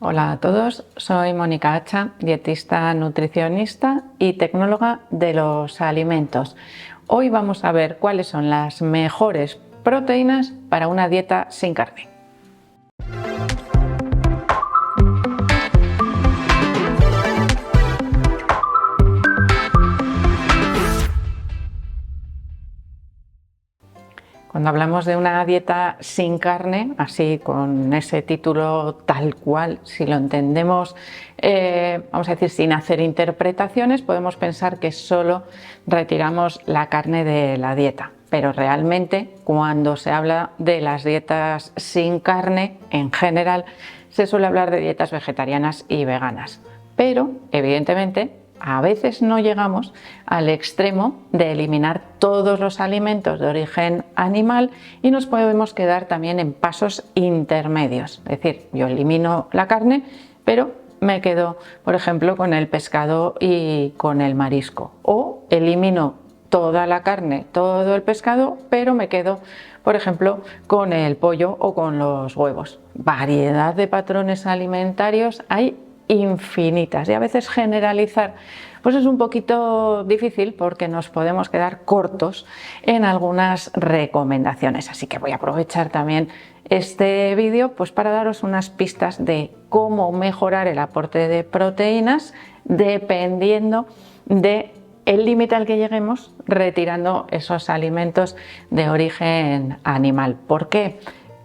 Hola a todos, soy Mónica Hacha, dietista, nutricionista y tecnóloga de los alimentos. Hoy vamos a ver cuáles son las mejores proteínas para una dieta sin carne. Cuando hablamos de una dieta sin carne, así con ese título tal cual, si lo entendemos, vamos a decir, sin hacer interpretaciones, podemos pensar que solo retiramos la carne de la dieta. Pero realmente, cuando se habla de las dietas sin carne, en general, se suele hablar de dietas vegetarianas y veganas. Pero, evidentemente, a veces no llegamos al extremo de eliminar todos los alimentos de origen animal y nos podemos quedar también en pasos intermedios. Es decir, yo elimino la carne, pero me quedo, por ejemplo, con el pescado y con el marisco. O elimino toda la carne, todo el pescado, pero me quedo, por ejemplo, con el pollo o con los huevos. Variedad de patrones alimentarios hay infinitas y a veces generalizar pues es un poquito difícil porque nos podemos quedar cortos en algunas recomendaciones, así que voy a aprovechar también este vídeo pues para daros unas pistas de cómo mejorar el aporte de proteínas dependiendo de el límite al que lleguemos retirando esos alimentos de origen animal. ¿Por qué?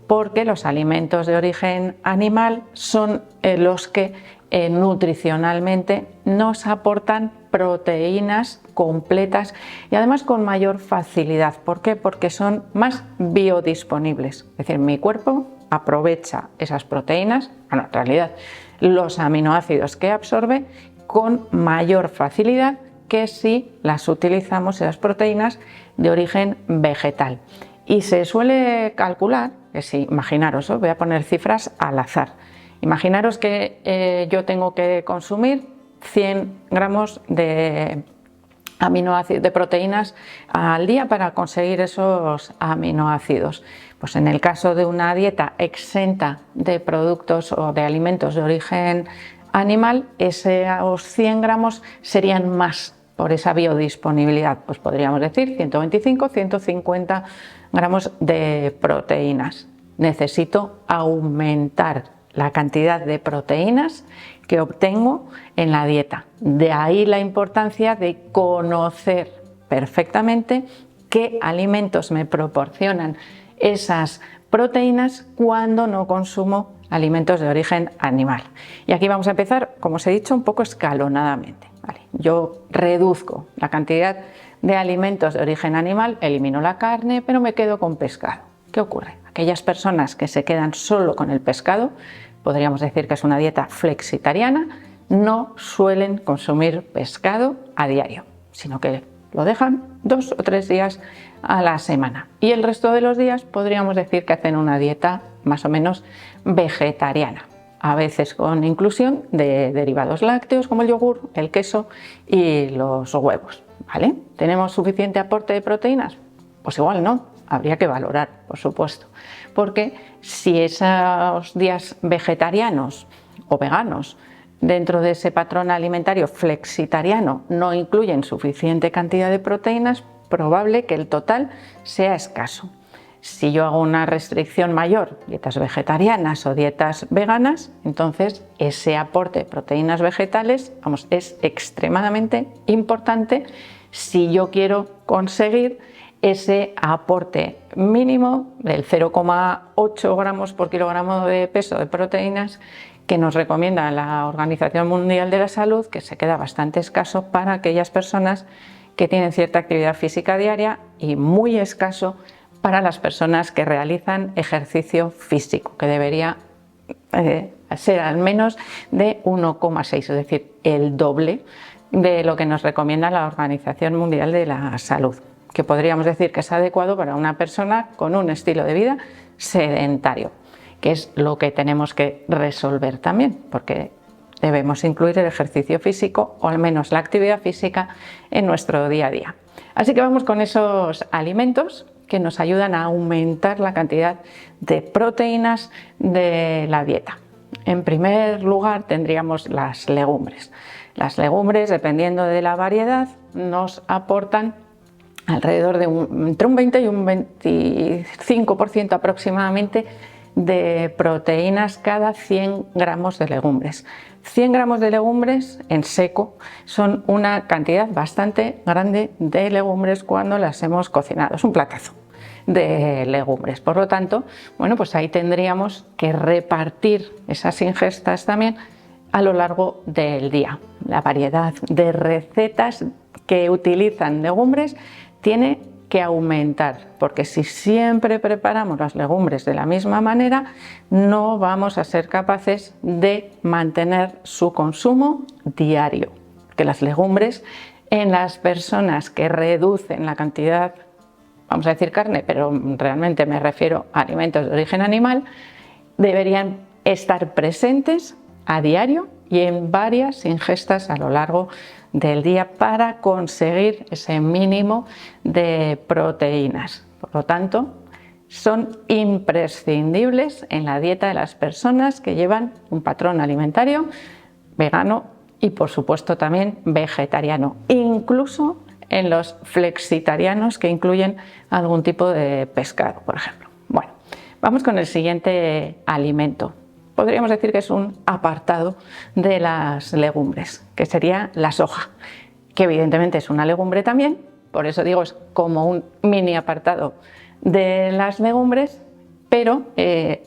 Porque los alimentos de origen animal son los que nutricionalmente nos aportan proteínas completas y además con mayor facilidad. ¿Por qué? Porque son más biodisponibles. Es decir, mi cuerpo aprovecha esas proteínas, bueno, en realidad los aminoácidos que absorbe con mayor facilidad que si las utilizamos, esas proteínas de origen vegetal. Y se suele calcular que si, imaginaros, voy a poner cifras al azar. Imaginaros que yo tengo que consumir 100 gramos de aminoácidos, de proteínas al día para conseguir esos aminoácidos. Pues en el caso de una dieta exenta de productos o de alimentos de origen animal, esos 100 gramos serían más por esa biodisponibilidad. Pues podríamos decir 125, 150 gramos de proteínas. Necesito aumentar la cantidad de proteínas que obtengo en la dieta. De ahí la importancia de conocer perfectamente qué alimentos me proporcionan esas proteínas cuando no consumo alimentos de origen animal. Y aquí vamos a empezar, como os he dicho, un poco escalonadamente. ¿Vale? Yo reduzco la cantidad de alimentos de origen animal, elimino la carne, pero me quedo con pescado. ¿Qué ocurre? Aquellas personas que se quedan solo con el pescado, podríamos decir que es una dieta flexitariana, no suelen consumir pescado a diario, sino que lo dejan 2 o 3 días a la semana. Y el resto de los días podríamos decir que hacen una dieta más o menos vegetariana, a veces con inclusión de derivados lácteos como el yogur, el queso y los huevos. ¿Vale? ¿Tenemos suficiente aporte de proteínas? Pues igual no. Habría que valorar, por supuesto, porque si esos días vegetarianos o veganos dentro de ese patrón alimentario flexitariano no incluyen suficiente cantidad de proteínas, probable que el total sea escaso. Si yo hago una restricción mayor, dietas vegetarianas o dietas veganas, entonces ese aporte de proteínas vegetales, es extremadamente importante si yo quiero conseguir ese aporte mínimo del 0,8 gramos por kilogramo de peso de proteínas que nos recomienda la Organización Mundial de la Salud, que se queda bastante escaso para aquellas personas que tienen cierta actividad física diaria y muy escaso para las personas que realizan ejercicio físico, que debería ser al menos de 1,6, es decir, el doble de lo que nos recomienda la Organización Mundial de la Salud, que podríamos decir que es adecuado para una persona con un estilo de vida sedentario, que es lo que tenemos que resolver también, porque debemos incluir el ejercicio físico o al menos la actividad física en nuestro día a día. Así que vamos con esos alimentos que nos ayudan a aumentar la cantidad de proteínas de la dieta. En primer lugar tendríamos las legumbres. Las legumbres, dependiendo de la variedad, nos aportan alrededor de entre un 20 y un 25% aproximadamente de proteínas cada 100 gramos de legumbres. 100 gramos de legumbres en seco son una cantidad bastante grande de legumbres cuando las hemos cocinado. Es un platazo de legumbres. Por lo tanto, bueno, pues ahí tendríamos que repartir esas ingestas también a lo largo del día. La variedad de recetas que utilizan legumbres tiene que aumentar, porque si siempre preparamos las legumbres de la misma manera, no vamos a ser capaces de mantener su consumo diario. Que las legumbres en las personas que reducen la cantidad, vamos a decir carne, pero realmente me refiero a alimentos de origen animal, deberían estar presentes a diario y en varias ingestas a lo largo del día para conseguir ese mínimo de proteínas. Por lo tanto, son imprescindibles en la dieta de las personas que llevan un patrón alimentario vegano y, por supuesto, también vegetariano, incluso en los flexitarianos que incluyen algún tipo de pescado, por ejemplo. Bueno, vamos con el siguiente alimento. Podríamos decir que es un apartado de las legumbres, que sería la soja, que evidentemente es una legumbre también, por eso digo es como un mini apartado de las legumbres, pero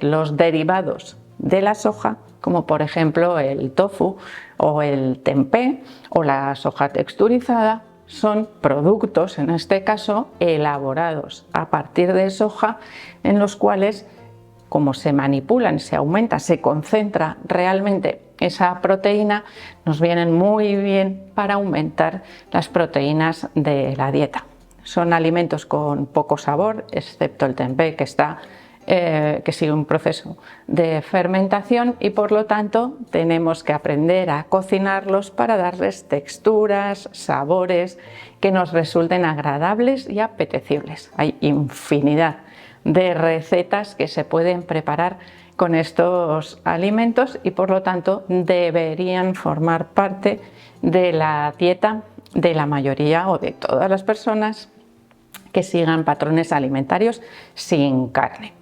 los derivados de la soja, como por ejemplo el tofu o el tempeh o la soja texturizada, son productos, en este caso, elaborados a partir de soja, en los cuales, como se manipulan, se aumenta, se concentra realmente esa proteína, nos vienen muy bien para aumentar las proteínas de la dieta. Son alimentos con poco sabor, excepto el tempeh que sigue un proceso de fermentación y por lo tanto tenemos que aprender a cocinarlos para darles texturas, sabores que nos resulten agradables y apetecibles. Hay infinidad de recetas que se pueden preparar con estos alimentos y por lo tanto deberían formar parte de la dieta de la mayoría o de todas las personas que sigan patrones alimentarios sin carne.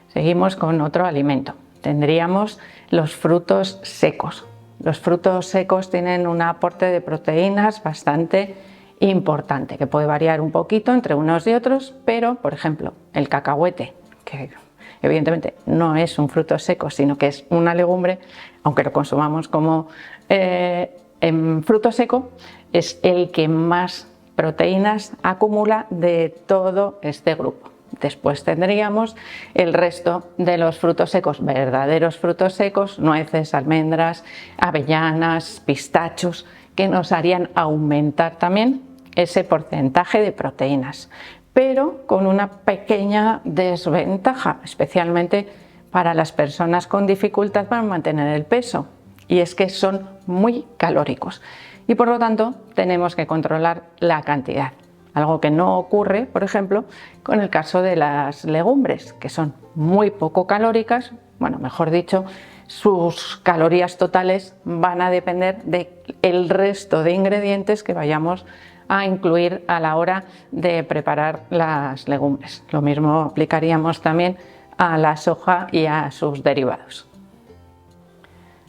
Seguimos con otro alimento. Tendríamos los frutos secos. Los frutos secos tienen un aporte de proteínas bastante importante, que puede variar un poquito entre unos y otros, pero por ejemplo el cacahuete, que evidentemente no es un fruto seco, sino que es una legumbre, aunque lo consumamos como en fruto seco, es el que más proteínas acumula de todo este grupo. Después tendríamos el resto de los frutos secos, verdaderos frutos secos, nueces, almendras, avellanas, pistachos, que nos harían aumentar también ese porcentaje de proteínas, pero con una pequeña desventaja, especialmente para las personas con dificultad para mantener el peso, y es que son muy calóricos y por lo tanto tenemos que controlar la cantidad. Algo que no ocurre, por ejemplo, con el caso de las legumbres, que son muy poco calóricas, bueno, mejor dicho, sus calorías totales van a depender del resto de ingredientes que vayamos a incluir a la hora de preparar las legumbres. Lo mismo aplicaríamos también a la soja y a sus derivados.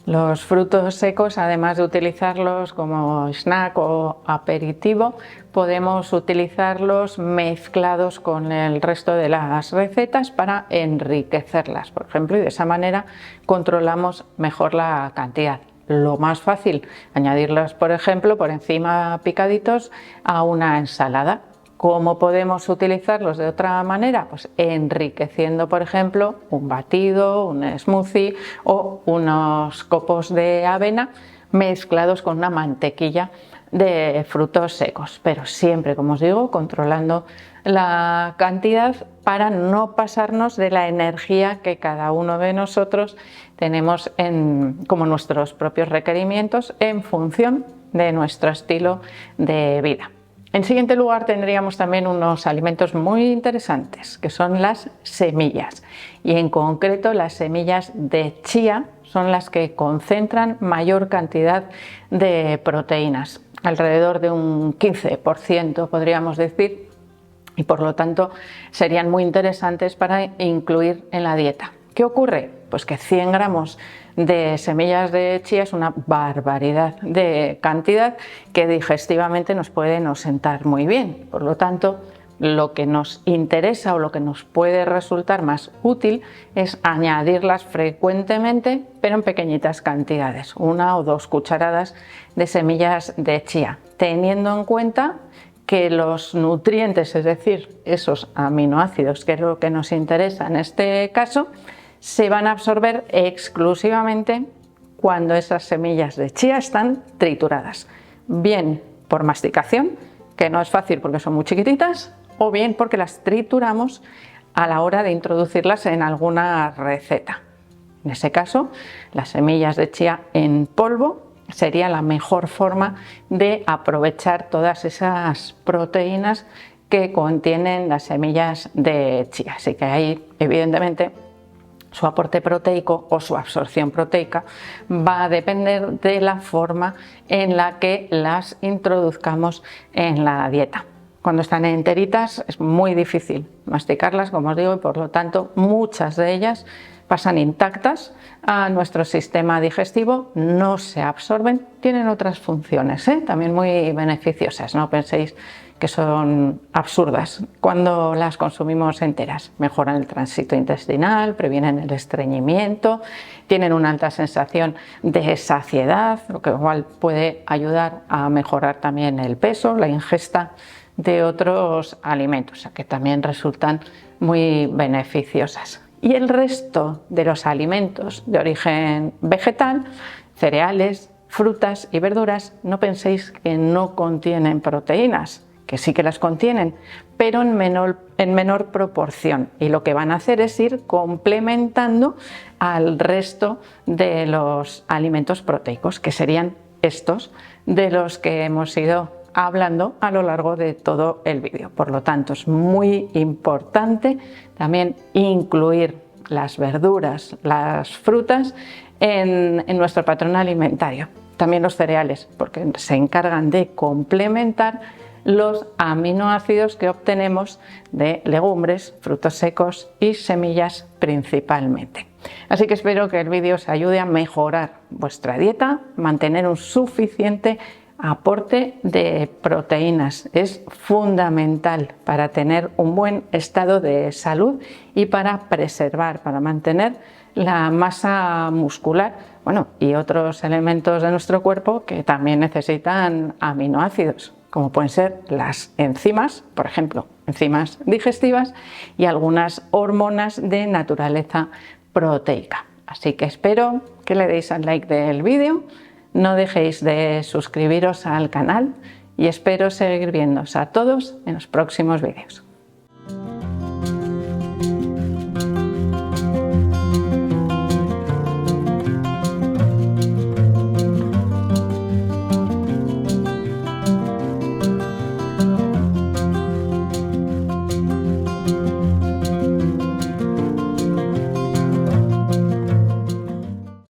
Los frutos secos, además de utilizarlos como snack o aperitivo, podemos utilizarlos mezclados con el resto de las recetas para enriquecerlas, por ejemplo, y de esa manera controlamos mejor la cantidad. Lo más fácil, añadirlos, por ejemplo, por encima picaditos a una ensalada. ¿Cómo podemos utilizarlos de otra manera? Pues enriqueciendo, por ejemplo, un batido, un smoothie o unos copos de avena mezclados con una mantequilla de frutos secos, pero siempre, como os digo, controlando la cantidad para no pasarnos de la energía que cada uno de nosotros tenemos como nuestros propios requerimientos en función de nuestro estilo de vida. En siguiente lugar tendríamos también unos alimentos muy interesantes, que son las semillas, y en concreto las semillas de chía son las que concentran mayor cantidad de proteínas, alrededor de un 15% podríamos decir, y por lo tanto serían muy interesantes para incluir en la dieta. ¿Qué ocurre? Pues que 100 gramos de semillas de chía es una barbaridad de cantidad que digestivamente nos puede no sentar muy bien. Por lo tanto, lo que nos interesa o lo que nos puede resultar más útil es añadirlas frecuentemente, pero en pequeñitas cantidades, 1 o 2 cucharadas de semillas de chía, teniendo en cuenta que los nutrientes, es decir, esos aminoácidos, que es lo que nos interesa en este caso, se van a absorber exclusivamente cuando esas semillas de chía están trituradas, bien por masticación, que no es fácil porque son muy chiquititas, o bien porque las trituramos a la hora de introducirlas en alguna receta. En ese caso, las semillas de chía en polvo sería la mejor forma de aprovechar todas esas proteínas que contienen las semillas de chía. Así que ahí, evidentemente, su aporte proteico o su absorción proteica va a depender de la forma en la que las introduzcamos en la dieta. Cuando están enteritas es muy difícil masticarlas, como os digo, y por lo tanto muchas de ellas pasan intactas a nuestro sistema digestivo, no se absorben, tienen otras funciones, también muy beneficiosas, no penséis que son absurdas cuando las consumimos enteras. Mejoran el tránsito intestinal, previenen el estreñimiento, tienen una alta sensación de saciedad, lo que igual puede ayudar a mejorar también el peso, la ingesta de otros alimentos, que también resultan muy beneficiosas. Y el resto de los alimentos de origen vegetal, cereales, frutas y verduras, no penséis que no contienen proteínas, que sí que las contienen, pero en menor proporción, y lo que van a hacer es ir complementando al resto de los alimentos proteicos, que serían estos de los que hemos ido hablando a lo largo de todo el vídeo. Por lo tanto, es muy importante también incluir las verduras, las frutas en nuestro patrón alimentario. También los cereales, porque se encargan de complementar los aminoácidos que obtenemos de legumbres, frutos secos y semillas principalmente. Así que espero que el vídeo os ayude a mejorar vuestra dieta, mantener un suficiente aporte de proteínas. Es fundamental para tener un buen estado de salud y para preservar, para mantener la masa muscular, y otros elementos de nuestro cuerpo que también necesitan aminoácidos, como pueden ser las enzimas, por ejemplo, enzimas digestivas y algunas hormonas de naturaleza proteica. Así que espero que le deis al like del vídeo, no dejéis de suscribiros al canal y espero seguir viéndoos a todos en los próximos vídeos.